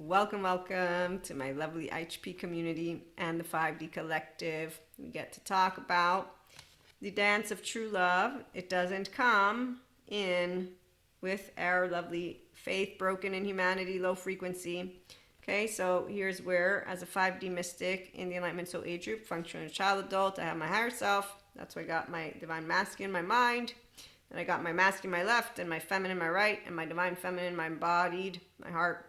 Welcome, welcome to my lovely HP community and the 5D collective. We get to talk about the dance of true love. It doesn't come in with our lovely faith broken in humanity, low frequency. Okay, so here's where, as a 5D mystic in the Enlightenment Soul Age group, functioning as a child adult, I have my higher self. That's why I got my divine masculine in my mind. And I got my masculine in my left and my feminine in my right and my divine feminine, my embodied, my heart.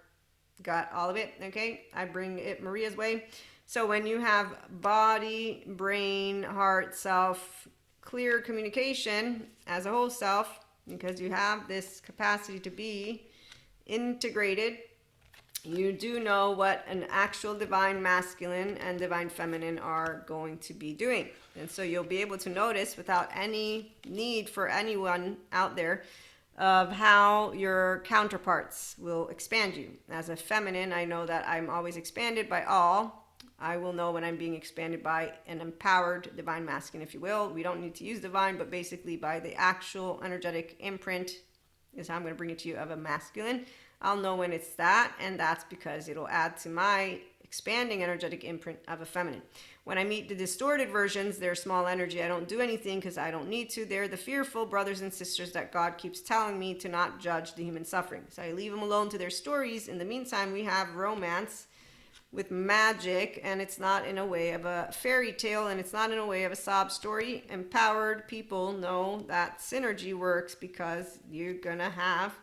Got all of it. Okay, I bring it Maria's way. So when you have body, brain, heart, self, clear communication as a whole self, because you have this capacity to be integrated, you do know what an actual divine masculine and divine feminine are going to be doing. And so you'll be able to notice without any need for anyone out there of how your counterparts will expand you. As a feminine, I know that I'm always expanded by all. I will know when I'm being expanded by an empowered divine masculine, if you will. We don't need to use divine, but basically by the actual energetic imprint is how I'm going to bring it to you of a masculine. I'll know when it's that, and that's because it'll add to my expanding energetic imprint of a feminine. When I meet the distorted versions, they're small energy. I don't do anything because I don't need to. They're the fearful brothers and sisters that God keeps telling me to not judge the human suffering. So I leave them alone to their stories. In the meantime, we have romance with magic, and it's not in a way of a fairy tale, and it's not in a way of a sob story. Empowered people know that synergy works because you're gonna have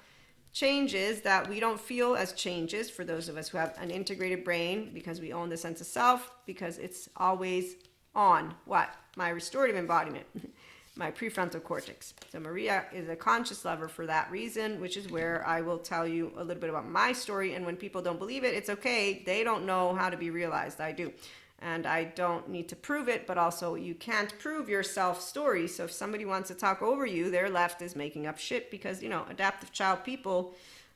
changes that we don't feel as changes for those of us who have an integrated brain, because we own the sense of self, because it's always on what? My restorative embodiment, my prefrontal cortex. So Maria is a conscious lover for that reason, which is where I will tell you a little bit about my story. And when people don't believe it, it's okay. They don't know how to be realized. I do. And I don't need to prove it, but also you can't prove your self story. So if somebody wants to talk over you, their left is making up shit, because, adaptive child people,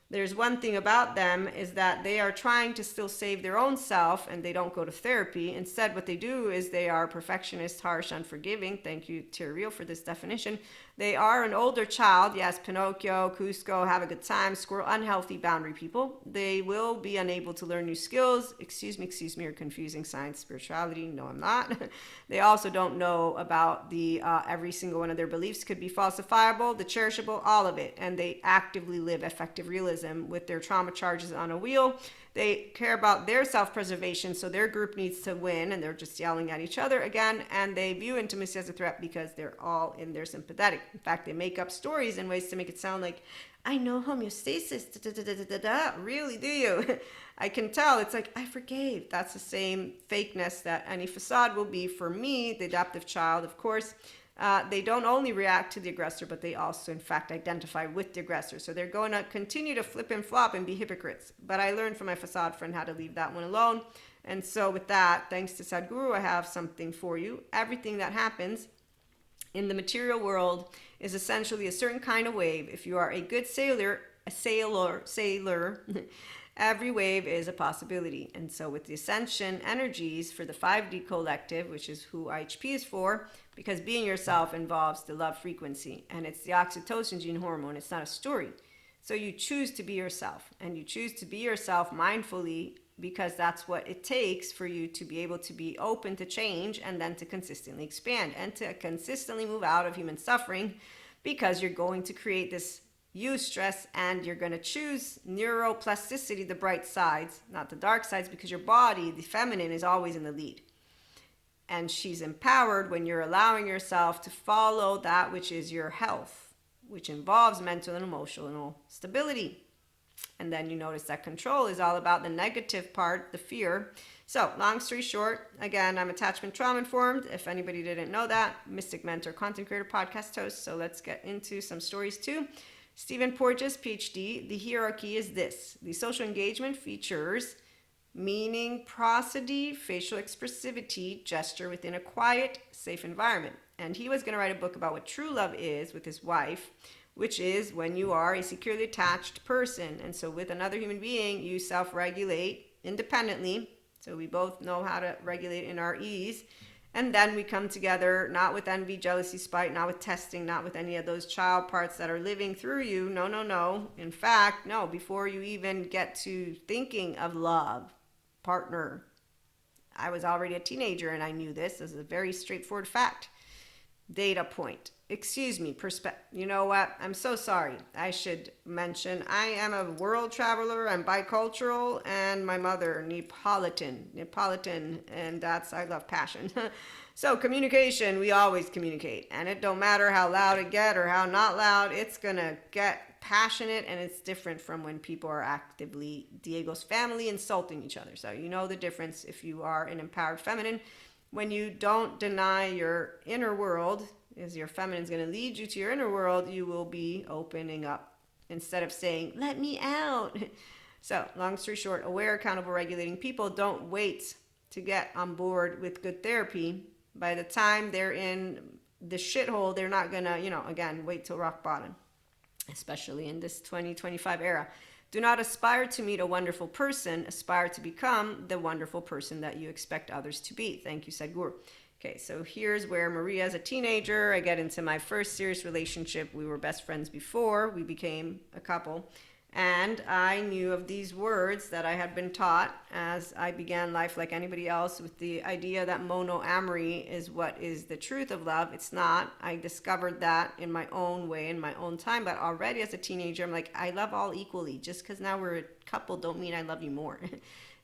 there's one thing about them is that they are trying to still save their own self, and they don't go to therapy. Instead, what they do is they are perfectionist, harsh, unforgiving. Thank you, Tyriel, for this definition. They are an older child. Yes, Pinocchio, Cusco, have a good time, squirrel, unhealthy boundary people. They will be unable to learn new skills. Excuse me, you're confusing science, spirituality. No, I'm not. They also don't know about the every single one of their beliefs could be falsifiable, the cherishable, all of it. And they actively live effective realism with their trauma charges on a wheel. They care about their self-preservation, so their group needs to win, and they're just yelling at each other again, and they view intimacy as a threat because they're all in their sympathetic. In fact, they make up stories in ways to make it sound like, I know homeostasis, da, da, da, da, da, da. Really, do you? I can tell. It's like, I forgave. That's the same fakeness that any facade will be for me, the adaptive child, of course. They don't only react to the aggressor, but they also, in fact, identify with the aggressor. So they're going to continue to flip and flop and be hypocrites. But I learned from my facade friend how to leave that one alone. And so with that, thanks to Sadhguru, I have something for you. Everything that happens in the material world is essentially a certain kind of wave. If you are a good sailor, every wave is a possibility. And so with the ascension energies for the 5D collective, which is who IHP is for, because being yourself involves the love frequency, and it's the oxytocin gene hormone. It's not a story. So you choose to be yourself, and you choose to be yourself mindfully, because that's what it takes for you to be able to be open to change, and then to consistently expand and to consistently move out of human suffering, because you're going to create this eustress, and you're going to choose neuroplasticity, the bright sides, not the dark sides, because your body, the feminine, is always in the lead. And she's empowered when you're allowing yourself to follow that which is your health, which involves mental and emotional stability. And then you notice that control is all about the negative part, the fear. So, long story short, again, I'm attachment trauma informed. If anybody didn't know that, mystic mentor, content creator, podcast host. So let's get into some stories too. Stephen Porges, PhD, the hierarchy is this. The social engagement features meaning, prosody, facial expressivity, gesture within a quiet, safe environment. And he was going to write a book about what true love is with his wife, which is when you are a securely attached person. And so with another human being, you self-regulate independently. So we both know how to regulate in our ease. And then we come together, not with envy, jealousy, spite, not with testing, not with any of those child parts that are living through you. No, no, no. In fact, no, before you even get to thinking of love, partner, I was already a teenager and I knew this. This is a very straightforward fact. Data point. Excuse me, you know what? I'm so sorry. I should mention I am a world traveler. I'm bicultural, and my mother Neapolitan, and that's I love passion. So communication, we always communicate, and it don't matter how loud it get or how not loud, it's gonna get passionate, and it's different from when people are actively Diego's family insulting each other. So you know the difference if you are an empowered feminine. When you don't deny your inner world, as your feminine is going to lead you to your inner world, you will be opening up instead of saying, let me out. So, long story short, aware, accountable, regulating people don't wait to get on board with good therapy. By the time they're in the shithole, they're not going to, again, wait till rock bottom, especially in this 2025 era. Do not aspire to meet a wonderful person. Aspire to become the wonderful person that you expect others to be. Thank you, Sadhguru. Okay, so here's where Maria, as a teenager, I get into my first serious relationship. We were best friends before we became a couple. And I knew of these words that I had been taught as I began life like anybody else, with the idea that monoamory is what is the truth of love. It's not. I discovered that in my own way, in my own time. But already as a teenager, I'm like, I love all equally. Just because now we're a couple don't mean I love you more.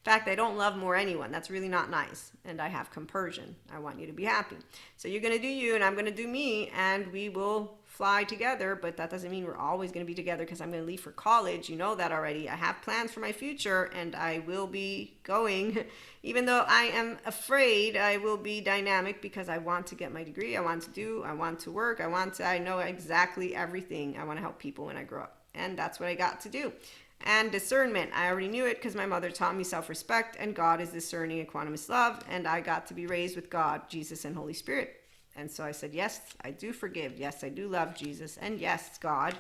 In fact, I don't love more anyone. That's really not nice. And I have compersion. I want you to be happy. So you're going to do you and I'm going to do me, and we will fly together. But that doesn't mean we're always going to be together, because I'm going to leave for college. You know that already. I have plans for my future, and I will be going. Even though I am afraid, I will be dynamic because I want to get my degree. I want to work. I know exactly everything. I want to help people when I grow up. And that's what I got to do. And discernment, I already knew it because my mother taught me self-respect, and God is discerning equanimous love, and I got to be raised with God, Jesus, and Holy Spirit. And so I said, yes, I do forgive. Yes, I do love Jesus. And yes, God,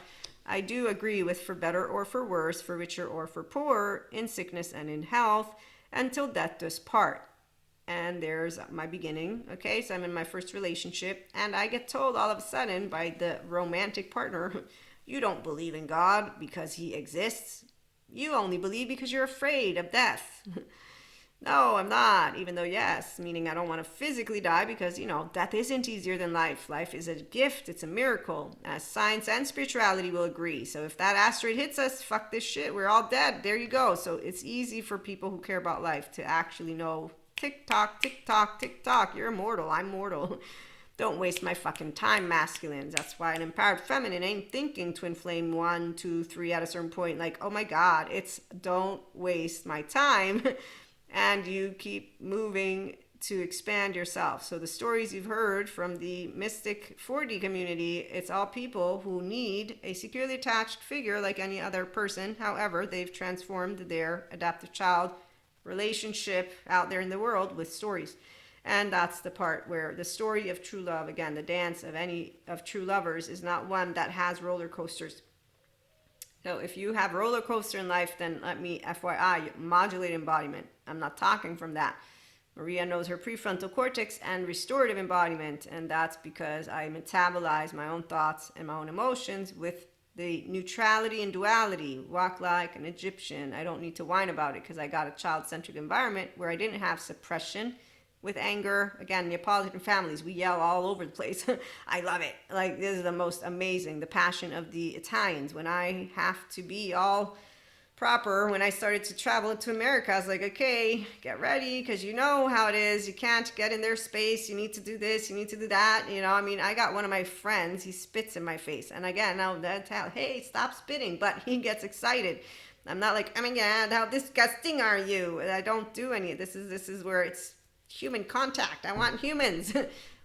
I do agree with for better or for worse, for richer or for poorer, in sickness and in health, until death does part. And there's my beginning. Okay, so I'm in my first relationship, and I get told all of a sudden by the romantic partner, you don't believe in God because he exists. You only believe because you're afraid of death. No, I'm not. Even though, yes, meaning I don't want to physically die because, death isn't easier than life. Life is a gift. It's a miracle. As science and spirituality will agree. So if that asteroid hits us, fuck this shit. We're all dead. There you go. So it's easy for people who care about life to actually know, tick tock, tick tock, tick tock. You're immortal. I'm mortal. Don't waste my fucking time, masculines. That's why an empowered feminine ain't thinking twin flame 1, 2, 3 at a certain point. Like, oh my God, it's don't waste my time. And you keep moving to expand yourself. So the stories you've heard from the Mystic 4D community, it's all people who need a securely attached figure like any other person. However, they've transformed their adaptive child relationship out there in the world with stories. And that's the part where the story of true love, again, the dance of true lovers, is not one that has roller coasters. So if you have roller coaster in life, then let me FYI, modulate embodiment. I'm not talking from that. Maria knows her prefrontal cortex and restorative embodiment, and that's because I metabolize my own thoughts and my own emotions with the neutrality and duality. Walk like an Egyptian. I don't need to whine about it because I got a child-centric environment where I didn't have suppression with anger. Again, Neapolitan families, we yell all over the place. I love it. Like, this is the most amazing, the passion of the Italians. When I have to be all proper, when I started to travel to America, I was like, okay, get ready, because you know how it is. You can't get in their space. You need to do this. You need to do that. I got one of my friends, he spits in my face. And again, now that's how, hey, stop spitting. But he gets excited. I'm not like, oh my God, how disgusting are you? I don't do any. This is where it's human contact. I want humans.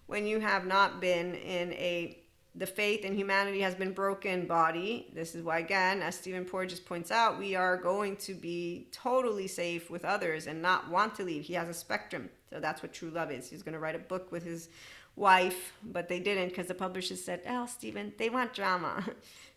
When you have not been in the faith in humanity has been broken body. This is why, again, as Stephen Porges points out, we are going to be totally safe with others and not want to leave. He has a spectrum. So that's what true love is. He's going to write a book with his wife, but they didn't because the publishers said, "Oh, Stephen, they want drama."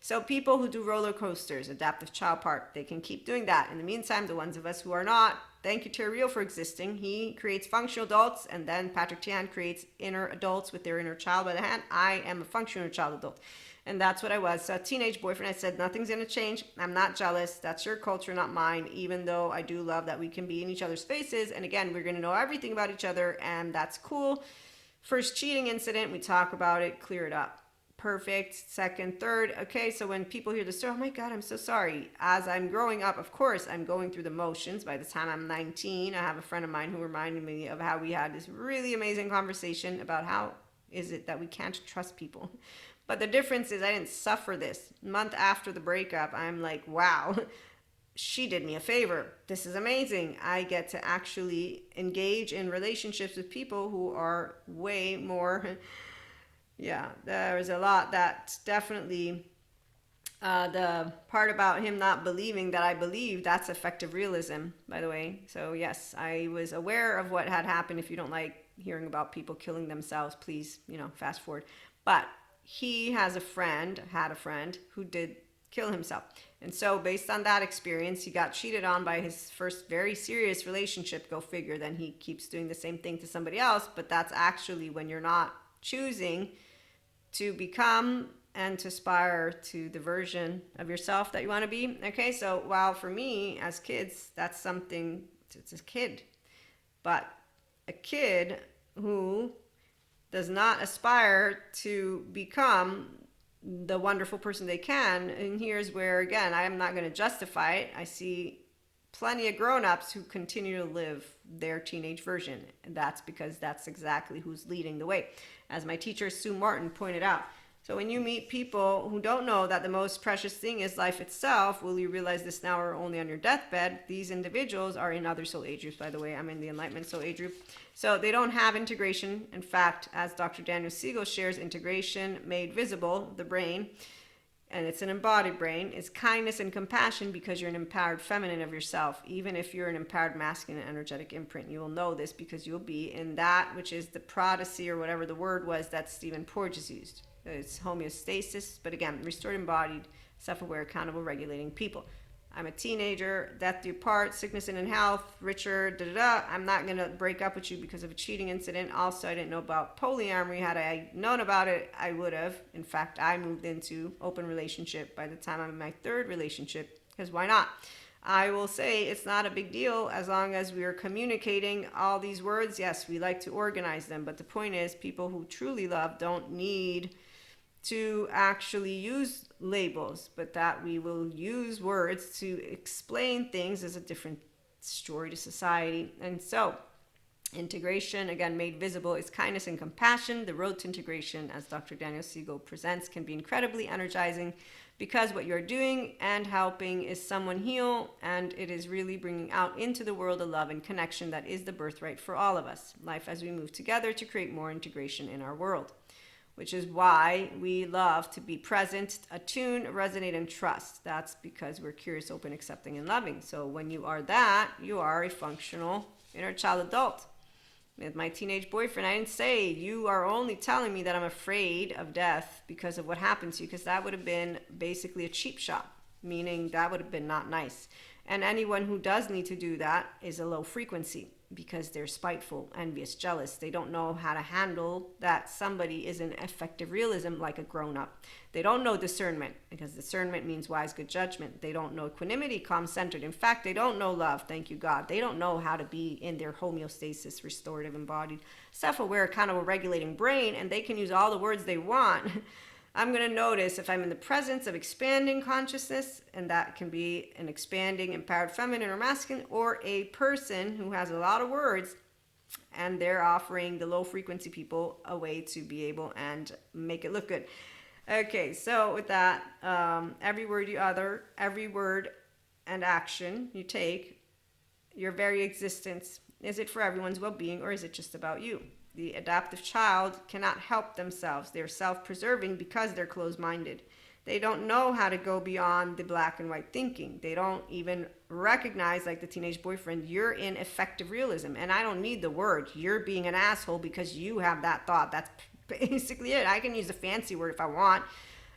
So people who do roller coasters, adaptive child part, they can keep doing that. In the meantime, the ones of us who are not, thank you Terry Real for existing. He creates functional adults, and then Patrick Tian creates inner adults with their inner child by the hand. I am a functional child adult. And that's what I was. So a teenage boyfriend, I said, nothing's going to change. I'm not jealous. That's your culture, not mine, even though I do love that we can be in each other's faces. And again, we're going to know everything about each other, and that's cool. First cheating incident, we talk about it, clear it up. Perfect. Second, third. Okay, so when people hear the story, oh my God, I'm so sorry. As I'm growing up, of course, I'm going through the motions. By the time I'm 19, I have a friend of mine who reminded me of how we had this really amazing conversation about how is it that we can't trust people. But the difference is I didn't suffer this. A month after the breakup, I'm like, wow, she did me a favor. This is amazing. I get to actually engage in relationships with people who are way more... Yeah, there's a lot that definitely, the part about him not believing that I believe, that's effective realism, by the way. So yes, I was aware of what had happened. If you don't like hearing about people killing themselves, please, fast forward. But he had a friend who did kill himself. And so based on that experience, he got cheated on by his first very serious relationship, go figure. Then he keeps doing the same thing to somebody else, but that's actually when you're not choosing to become and to aspire to the version of yourself that you want to be. Okay, so while for me as kids, that's something, it's a kid, but a kid who does not aspire to become the wonderful person they can, and here's where, again, I am not going to justify it. I see plenty of grown-ups who continue to live their teenage version, and that's because that's exactly who's leading the way. As my teacher Sue Martin pointed out, so when you meet people who don't know that the most precious thing is life itself, will you realize this now or only on your deathbed? These individuals are in other soul age groups, by the way. I'm in the Enlightenment Soul Age group. So they don't have integration. In fact, as Dr. Daniel Siegel shares, integration made visible, the brain, and it's an embodied brain, is kindness and compassion because you're an empowered feminine of yourself. Even if you're an empowered masculine energetic imprint, you will know this because you'll be in that which is the prodigy or whatever the word was that Stephen Porges used. It's homeostasis, but again, restored, embodied, self-aware, accountable, regulating people. I'm a teenager, death do part, sickness and in health, richer, I'm not going to break up with you because of a cheating incident. Also, I didn't know about polyamory. Had I known about it, I would have. In fact, I moved into open relationship by the time I'm in my third relationship, because why not? I will say it's not a big deal as long as we are communicating all these words. Yes, we like to organize them, but the point is people who truly love don't need to actually use labels, but that we will use words to explain things as a different story to society. And so integration, again, made visible, is kindness and compassion. The road to integration, as Dr. Daniel Siegel presents, can be incredibly energizing because what you're doing and helping is someone heal, and it is really bringing out into the world a love and connection that is the birthright for all of us. Life as we move together to create more integration in our world, which is why we love to be present, attune, resonate, and trust. That's because we're curious, open, accepting, and loving. So when you are that, you are a functional inner child adult. With my teenage boyfriend, I didn't say, you are only telling me that I'm afraid of death because of what happened to you, because that would have been basically a cheap shot, meaning that would have been not nice. And anyone who does need to do that is a low frequency, because they're spiteful, envious, jealous. They don't know how to handle that somebody is in effective realism like a grown-up. They don't know discernment, because discernment means wise, good judgment. They don't know equanimity, calm-centered. In fact, they don't know love, thank you, God. They don't know how to be in their homeostasis, restorative, embodied, self-aware, accountable, regulating brain, and they can use all the words they want. I'm going to notice if I'm in the presence of expanding consciousness, and that can be an expanding, empowered feminine or masculine, or a person who has a lot of words, and they're offering the low frequency people a way to be able and make it look good. Okay, so with that, every word you utter, every word and action you take, your very existence, is it for everyone's well-being, or is it just about you? The adaptive child cannot help themselves. They're self-preserving because they're closed-minded. They don't know how to go beyond the black and white thinking. They don't even recognize, like the teenage boyfriend, you're in effective realism. And I don't need the word. You're being an asshole because you have that thought. That's basically it. I can use a fancy word if I want.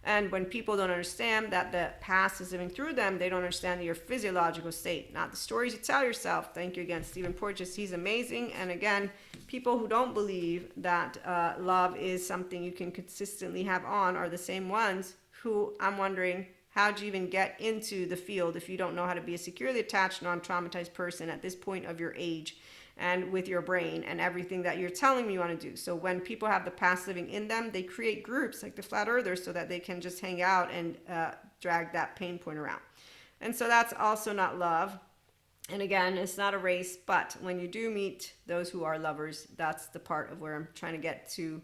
And when people don't understand that the past is living through them, they don't understand your physiological state, not the stories you tell yourself. Thank you again, Stephen Porges. He's amazing. And again, people who don't believe that love is something you can consistently have on are the same ones who, I'm wondering, how'd you even get into the field if you don't know how to be a securely attached, non-traumatized person at this point of your age and with your brain and everything that you're telling me you want to do? So when people have the past living in them, they create groups like the Flat Earthers so that they can just hang out and drag that pain point around. And so that's also not love. And again, it's not a race, but when you do meet those who are lovers, that's the part of where I'm trying to get to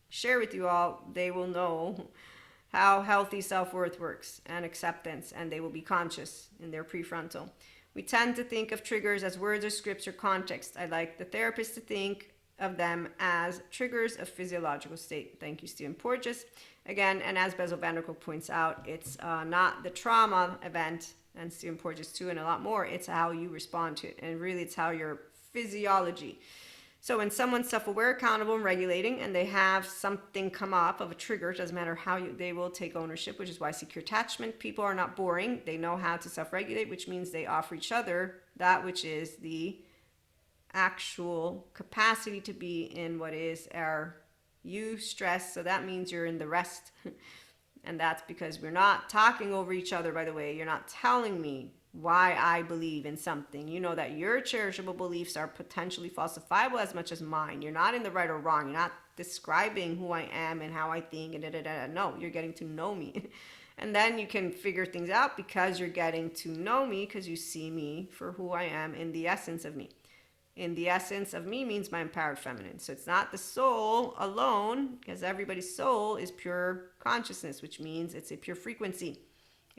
share with you all. They will know how healthy self-worth works and acceptance, and they will be conscious in their prefrontal. We tend to think of triggers as words or scripts or context. I like the therapist to think of them as triggers of physiological state. Thank you, Stephen Porges. Again, and as Bezel van der Kolk points out, it's not the trauma event, and Stephen Porges too, and a lot more. It's how you respond to it, and really it's how your physiology. So when someone's self-aware, accountable, and regulating, and they have something come up of a trigger, it doesn't matter how they will take ownership, which is why secure attachment people are not boring. They know how to self-regulate, which means they offer each other that which is the actual capacity to be in what is our eustress. So that means you're in the rest. And that's because we're not talking over each other, by the way. You're not telling me why I believe in something. You know that your cherishable beliefs are potentially falsifiable as much as mine. You're not in the right or wrong. You're not describing who I am and how I think and da-da-da-da. No, you're getting to know me. And then you can figure things out because you're getting to know me, because you see me for who I am in the essence of me. In the essence of me means my empowered feminine. So it's not the soul alone, because everybody's soul is pure consciousness, which means it's a pure frequency.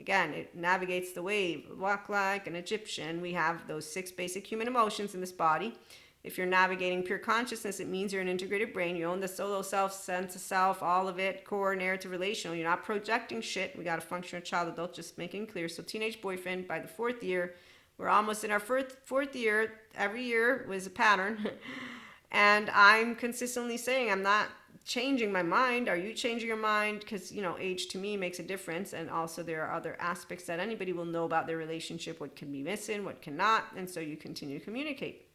Again, it navigates the wave. Walk like an Egyptian. We have those 6 basic human emotions in this body. If you're navigating pure consciousness, it means you're an integrated brain. You own the solo self, sense of self, all of it, core, narrative, relational. You're not projecting shit. We got a functional child, adult, just making clear. So teenage boyfriend, by the 4th year, we're almost in our fourth year. Every year was a pattern. And I'm consistently saying I'm not changing my mind. Are you changing your mind? Because, age to me makes a difference. And also there are other aspects that anybody will know about their relationship, what can be missing, what cannot. And so you continue to communicate.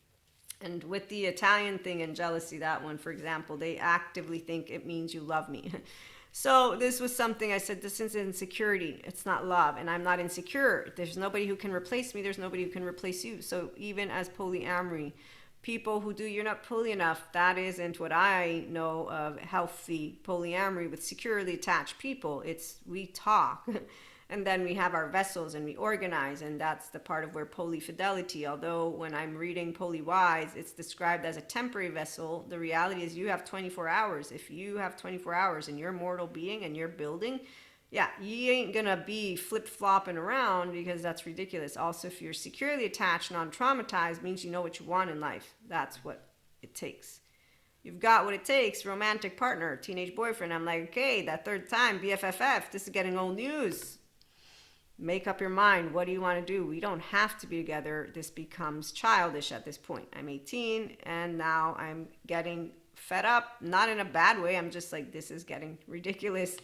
And with the Italian thing and jealousy, that one, for example, they actively think it means you love me. So this was something I said, this is insecurity. It's not love. And I'm not insecure. There's nobody who can replace me. There's nobody who can replace you. So even as polyamory, people who do, you're not poly enough, that isn't what I know of healthy polyamory with securely attached people. It's we talk. And then we have our vessels and we organize, and that's the part of where polyfidelity, although when I'm reading Polywise, it's described as a temporary vessel, the reality is you have 24 hours. If you have 24 hours and you're a mortal being and you're building, yeah, you ain't gonna be flip-flopping around because that's ridiculous. Also, if you're securely attached, non-traumatized, means you know what you want in life. That's what it takes. You've got what it takes, romantic partner, teenage boyfriend. I'm like, okay, that 3rd time, BFFF, this is getting old news. Make up your mind. What do you want to do? We don't have to be together. This becomes childish at this point. I'm 18 and now I'm getting fed up. Not in a bad way. I'm just like, this is getting ridiculous.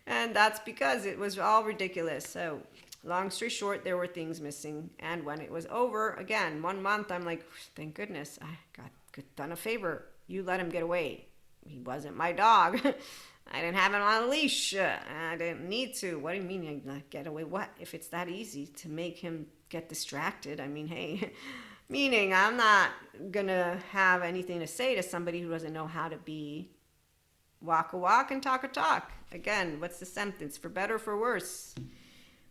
And that's because it was all ridiculous. So long story short, there were things missing. And when it was over, again, 1 month, I'm like, thank goodness I got done a favor. You let him get away. He wasn't my dog. I didn't have him on a leash. I didn't need to. What do you mean not get away? What? If it's that easy to make him get distracted, I mean, hey. Meaning I'm not going to have anything to say to somebody who doesn't know how to be walk a walk and talk a talk. Again, what's the sentence? For better or for worse?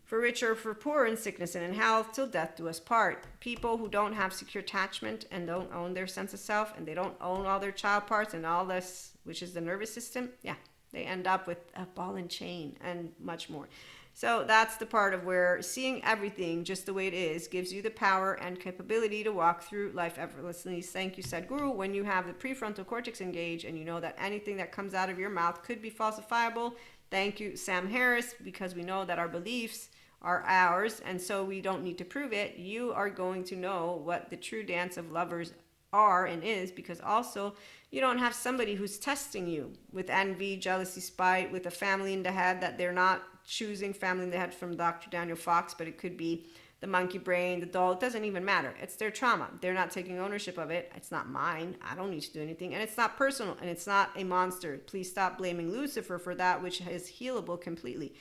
For richer or for poor, in sickness and in health, till death do us part. People who don't have secure attachment and don't own their sense of self, and they don't own all their child parts and all this, which is the nervous system, yeah, they end up with a ball and chain and much more. So that's the part of where seeing everything just the way it is gives you the power and capability to walk through life effortlessly. Thank you, Sadhguru. When you have the prefrontal cortex engaged and you know that anything that comes out of your mouth could be falsifiable. Thank you, Sam Harris, because we know that our beliefs are ours and so we don't need to prove it. You are going to know what the true dance of lovers are and is, because also you don't have somebody who's testing you with envy, jealousy, spite, with a family in the head that they're not choosing. Family in the head from Dr. Daniel Fox, but it could be the monkey brain, the doll. It doesn't even matter. It's their trauma. They're not taking ownership of it. It's not mine. I don't need to do anything. And it's not personal, and it's not a monster. Please stop blaming Lucifer for that which is healable completely.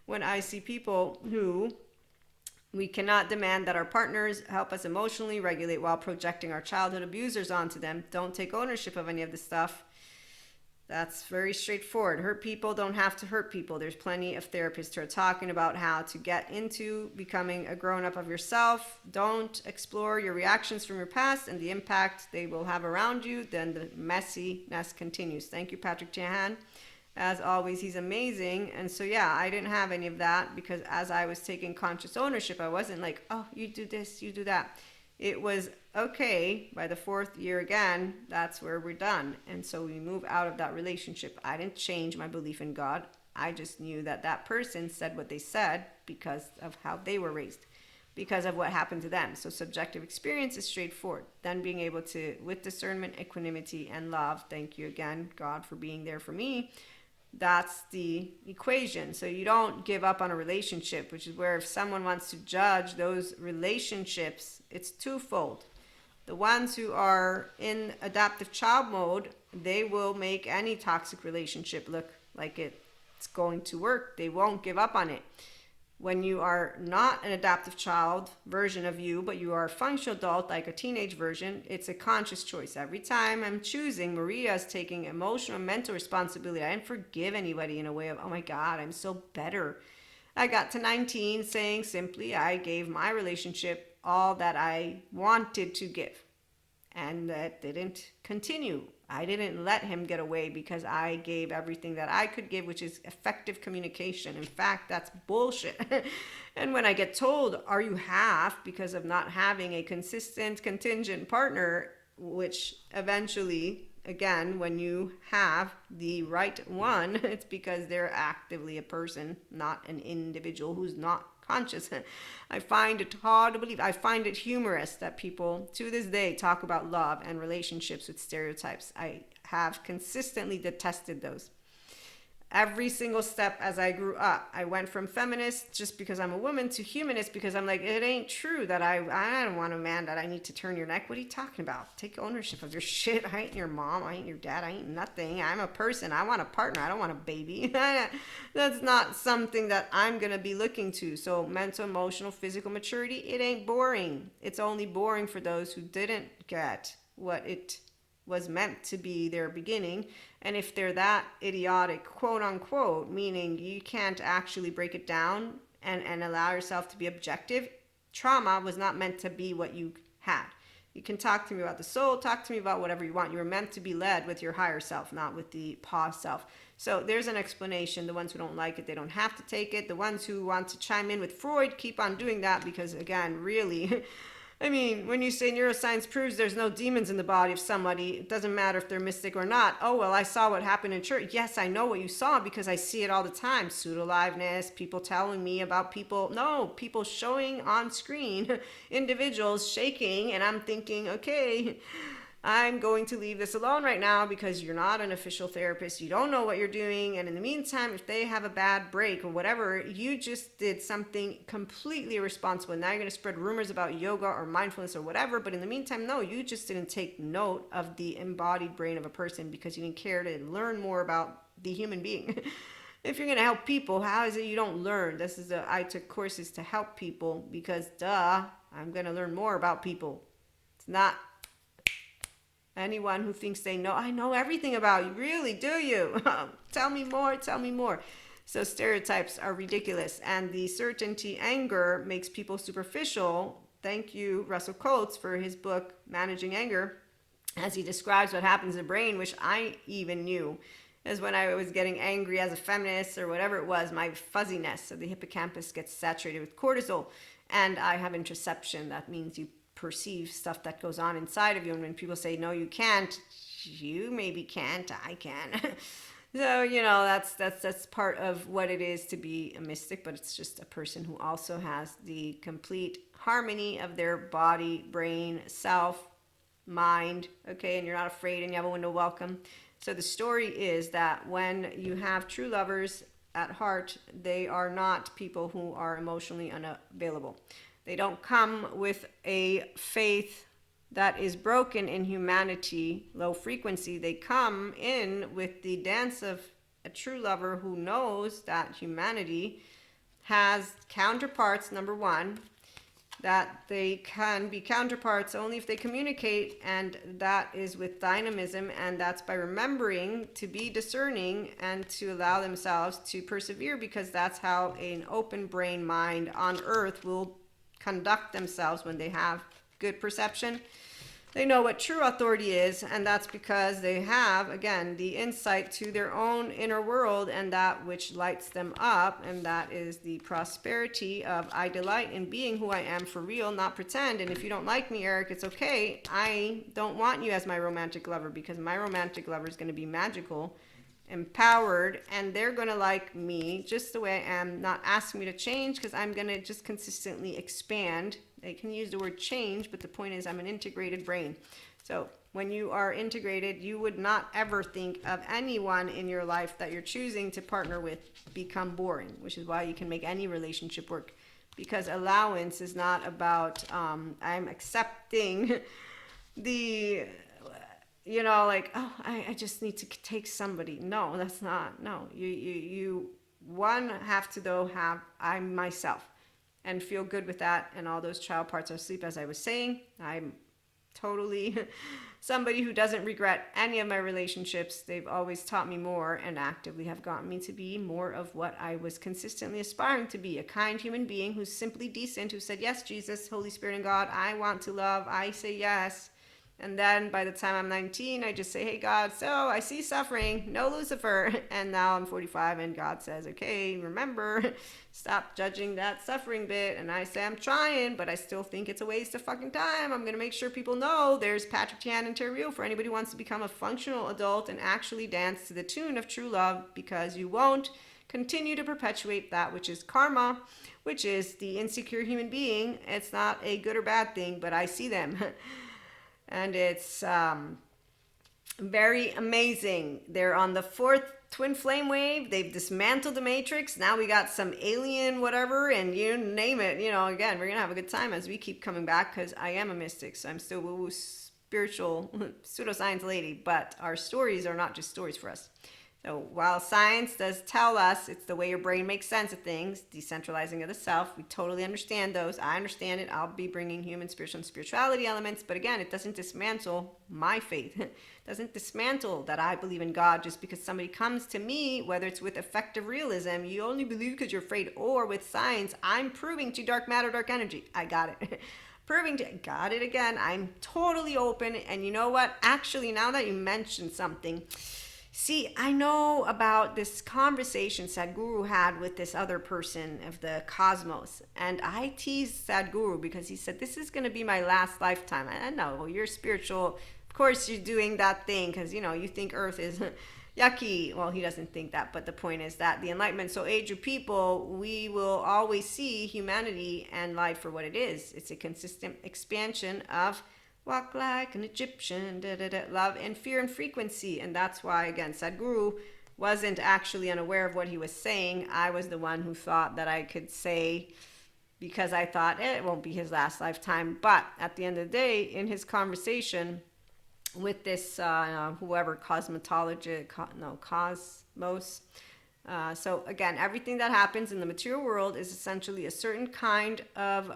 When I see people who, we cannot demand that our partners help us emotionally regulate while projecting our childhood abusers onto them. Don't take ownership of any of this stuff. That's very straightforward. Hurt people don't have to hurt people. There's plenty of therapists who are talking about how to get into becoming a grown-up of yourself. Don't explore your reactions from your past and the impact they will have around you. Then the messiness continues. Thank you, Patrick Jahan. As always, he's amazing. And so, yeah, I didn't have any of that, because as I was taking conscious ownership, I wasn't like, oh, you do this, you do that. It was, okay, by the 4th year again, that's where we're done. And so we move out of that relationship. I didn't change my belief in God. I just knew that that person said what they said because of how they were raised, because of what happened to them. So subjective experience is straightforward. Then being able to, with discernment, equanimity, and love, thank you again, God, for being there for me. That's the equation. So you don't give up on a relationship, which is where if someone wants to judge those relationships, it's twofold. The ones who are in adaptive child mode, they will make any toxic relationship look like it's going to work. They won't give up on it. When you are not an adaptive child version of you, but you are a functional adult, like a teenage version, it's a conscious choice. Every time I'm choosing, Maria is taking emotional and mental responsibility. I didn't forgive anybody in a way of, oh my God, I'm so better. I got to 19 saying simply, I gave my relationship all that I wanted to give. And that didn't continue. I didn't let him get away because I gave everything that I could give, which is effective communication. In fact, that's bullshit. And when I get told, are you half because of not having a consistent contingent partner, which eventually, again, when you have the right one, it's because they're actively a person, not an individual who's not conscious. I find it hard to believe. I find it humorous that people to this day talk about love and relationships with stereotypes. I have consistently detested those. Every single step as I grew up, I went from feminist just because I'm a woman to humanist because I'm like, it ain't true that I don't want a man that I need to turn your neck. What are you talking about? Take ownership of your shit. I ain't your mom. I ain't your dad. I ain't nothing. I'm a person. I want a partner. I don't want a baby. That's not something that I'm going to be looking to. So mental, emotional, physical maturity, it ain't boring. It's only boring for those who didn't get what it was meant to be their beginning. And if they're that idiotic, quote unquote, meaning you can't actually break it down and allow yourself to be objective, trauma was not meant to be what you had. You can talk to me about the soul, talk to me about whatever you want. You were meant to be led with your higher self, not with the pause self. So there's an explanation. The ones who don't like it, they don't have to take it. The ones who want to chime in with Freud, keep on doing that because, again, really... I mean, when you say neuroscience proves there's no demons in the body of somebody, it doesn't matter if they're mystic or not. Oh, well, I saw what happened in church. Yes, I know what you saw because I see it all the time. Pseudo-liveness, people telling me about people showing on screen, individuals shaking, and I'm thinking, okay, I'm going to leave this alone right now because you're not an official therapist. You don't know what you're doing. And in the meantime, if they have a bad break or whatever, you just did something completely irresponsible. Now you're going to spread rumors about yoga or mindfulness or whatever. But in the meantime, no, you just didn't take note of the embodied brain of a person because you didn't care to learn more about the human being. If you're going to help people, how is it you don't learn? I took courses to help people because I'm going to learn more about people. It's not anyone who thinks they know, I know everything about you. Really, do you? Tell me more. So stereotypes are ridiculous. And the certainty anger makes people superficial. Thank you, Russell Coates, for his book, Managing Anger, as he describes what happens in the brain, which I even knew. As when I was getting angry as a feminist or whatever it was, my fuzziness of the hippocampus gets saturated with cortisol. And I have interoception. That means you perceive stuff that goes on inside of you. And when people say, no, you can't, you maybe can't, I can. So, that's part of what it is to be a mystic, but it's just a person who also has the complete harmony of their body, brain, self, mind, okay, and you're not afraid and you have a window welcome. So the story is that when you have true lovers at heart, they are not people who are emotionally unavailable. They don't come with a faith that is broken in humanity, low frequency. They come in with the dance of a true lover who knows that humanity has counterparts, number one, that they can be counterparts only if they communicate, and that is with dynamism, and that's by remembering to be discerning and to allow themselves to persevere, because that's how an open brain mind on earth will conduct themselves when they have good perception. They know what true authority is, and that's because they have, again, the insight to their own inner world and that which lights them up, and that is the prosperity of I delight in being who I am for real, not pretend. And if you don't like me, Eric, it's okay. I don't want you as my romantic lover, because my romantic lover is going to be magical, empowered, and they're going to like me just the way I am, not ask me to change, because I'm going to just consistently expand. They can use the word change, but the point is I'm an integrated brain. So when you are integrated, you would not ever think of anyone in your life that you're choosing to partner with become boring, which is why you can make any relationship work, because allowance is not about I'm accepting the, like, oh, I just need to take somebody. No, that's not. No, you have to, though, have I'm myself and feel good with that, and all those child parts are asleep. As I was saying, I'm totally somebody who doesn't regret any of my relationships. They've always taught me more and actively have gotten me to be more of what I was consistently aspiring to be, a kind human being who's simply decent, who said, yes, Jesus, Holy Spirit, and God, I want to love. I say yes. And then by the time I'm 19, I just say, hey, God, so I see suffering, no Lucifer. And now I'm 45 and God says, okay, remember, stop judging that suffering bit. And I say, I'm trying, but I still think it's a waste of fucking time. I'm going to make sure people know there's Patrick Tian and Terry Real for anybody who wants to become a functional adult and actually dance to the tune of true love, because you won't continue to perpetuate that which is karma, which is the insecure human being. It's not a good or bad thing, but I see them. And it's very amazing. They're on the fourth twin flame wave. They've dismantled the matrix. Now we got some alien whatever, and you name it. Again, we're going to have a good time as we keep coming back, because I am a mystic. So I'm still woo-woo spiritual pseudoscience lady. But our stories are not just stories for us. So while science does tell us it's the way your brain makes sense of things, decentralizing of the self, we totally understand those. I understand it. I'll be bringing human, spiritual, and spirituality elements. But again, it doesn't dismantle my faith. It doesn't dismantle that I believe in God just because somebody comes to me, whether it's with effective realism, you only believe because you're afraid, or with science, I'm proving to dark matter, dark energy. I got it. Got it again. I'm totally open. And you know what? Actually, now that you mentioned something, see, I know about this conversation Sadhguru had with this other person of the cosmos. And I teased Sadhguru because he said, this is going to be my last lifetime. I know, well, you're spiritual. Of course, you're doing that thing because, you think Earth is yucky. Well, he doesn't think that. But the point is that the Enlightenment, so age of people, we will always see humanity and life for what it is. It's a consistent expansion of walk like an Egyptian, love and fear and frequency. And that's why, again, Sadhguru wasn't actually unaware of what he was saying. I was the one who thought that I could say, because I thought it won't be his last lifetime. But at the end of the day, in his conversation with this, whoever, cosmos. So again, everything that happens in the material world is essentially a certain kind of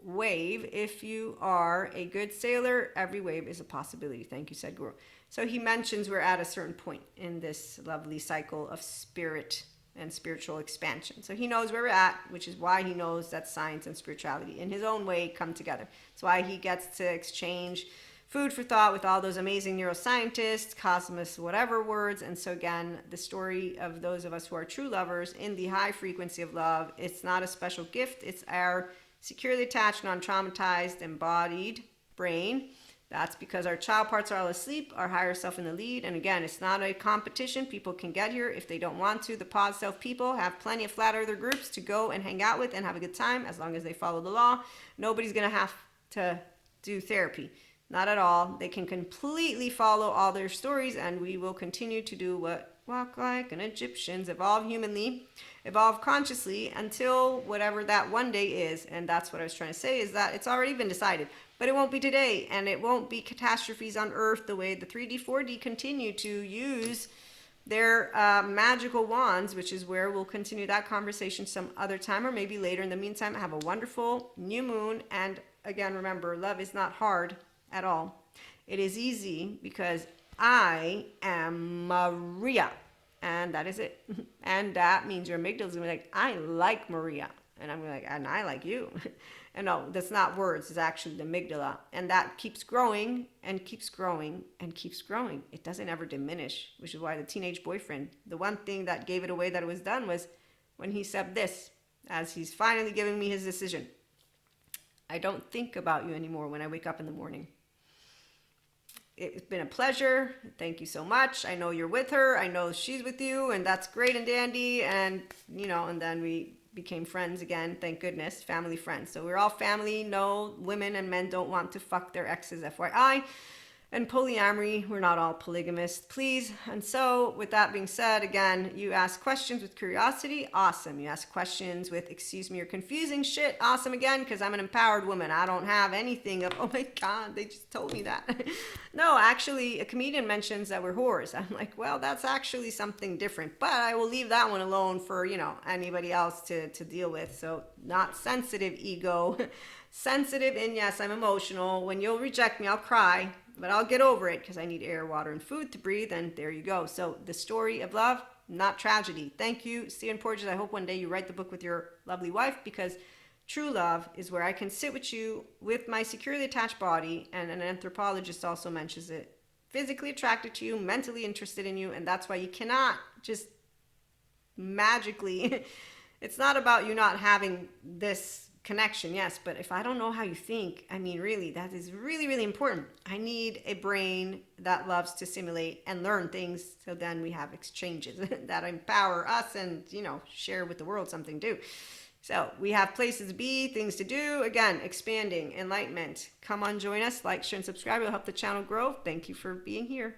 wave. If you are a good sailor, every wave is a possibility. Thank you, Sadhguru. So he mentions we're at a certain point in this lovely cycle of spirit and spiritual expansion. So he knows where we're at, which is why he knows that science and spirituality in his own way come together. That's why he gets to exchange food for thought with all those amazing neuroscientists, cosmos, whatever words. And so again, the story of those of us who are true lovers in the high frequency of love, it's not a special gift. It's our securely attached, non-traumatized, embodied brain. That's because our child parts are all asleep, our higher self in the lead. And again, it's not a competition. People can get here if they don't want to. The pause self people have plenty of flat earther groups to go and hang out with and have a good time as long as they follow the law. Nobody's going to have to do therapy. Not at all. They can completely follow all their stories, and we will continue to do what walk like an Egyptians, evolve humanly, evolve consciously until whatever that one day is. And that's what I was trying to say, is that it's already been decided, but it won't be today, and it won't be catastrophes on Earth the way the 3D, 4D continue to use their magical wands, which is where we'll continue that conversation some other time or maybe later. In the meantime, have a wonderful new moon. And again, remember, love is not hard at all. It is easy because I am Maria, and that is it. And that means your amygdala is gonna be like, I like Maria, and I'm gonna be like, and I like you. And no, that's not words, it's actually the amygdala, and that keeps growing and keeps growing and keeps growing. It doesn't ever diminish, which is why the teenage boyfriend, the one thing that gave it away that it was done was when he said this, as he's finally giving me his decision: I don't think about you anymore when I wake up in the morning. It's been a pleasure. Thank you so much. I know you're with her. I know she's with you, and that's great and dandy. And, and then we became friends again. Thank goodness. Family friends. So we're all family. No, women and men don't want to fuck their exes, FYI. And polyamory, we're not all polygamists, please. And so with that being said, again, you ask questions with curiosity, awesome. You ask questions with, excuse me, or confusing shit, awesome again, because I'm an empowered woman. I don't have anything of, oh my God, they just told me that. No, actually, a comedian mentions that we're whores. I'm like, well, that's actually something different, but I will leave that one alone for, anybody else to deal with. So not sensitive ego, sensitive, and yes, I'm emotional. When you'll reject me, I'll cry. But I'll get over it because I need air, water, and food to breathe, and there you go. So the story of love, not tragedy. Thank you, Steven Porges. I hope one day you write the book with your lovely wife, because true love is where I can sit with you with my securely attached body, and an anthropologist also mentions it, physically attracted to you, mentally interested in you, and that's why you cannot just magically, it's not about you not having this connection, yes, but if I don't know how you think, really, that is really, really important. I need a brain that loves to simulate and learn things, so then we have exchanges that empower us and, share with the world something too. So we have places to be, things to do. Again, expanding, enlightenment. Come on, join us, like, share, and subscribe. It'll help the channel grow. Thank you for being here.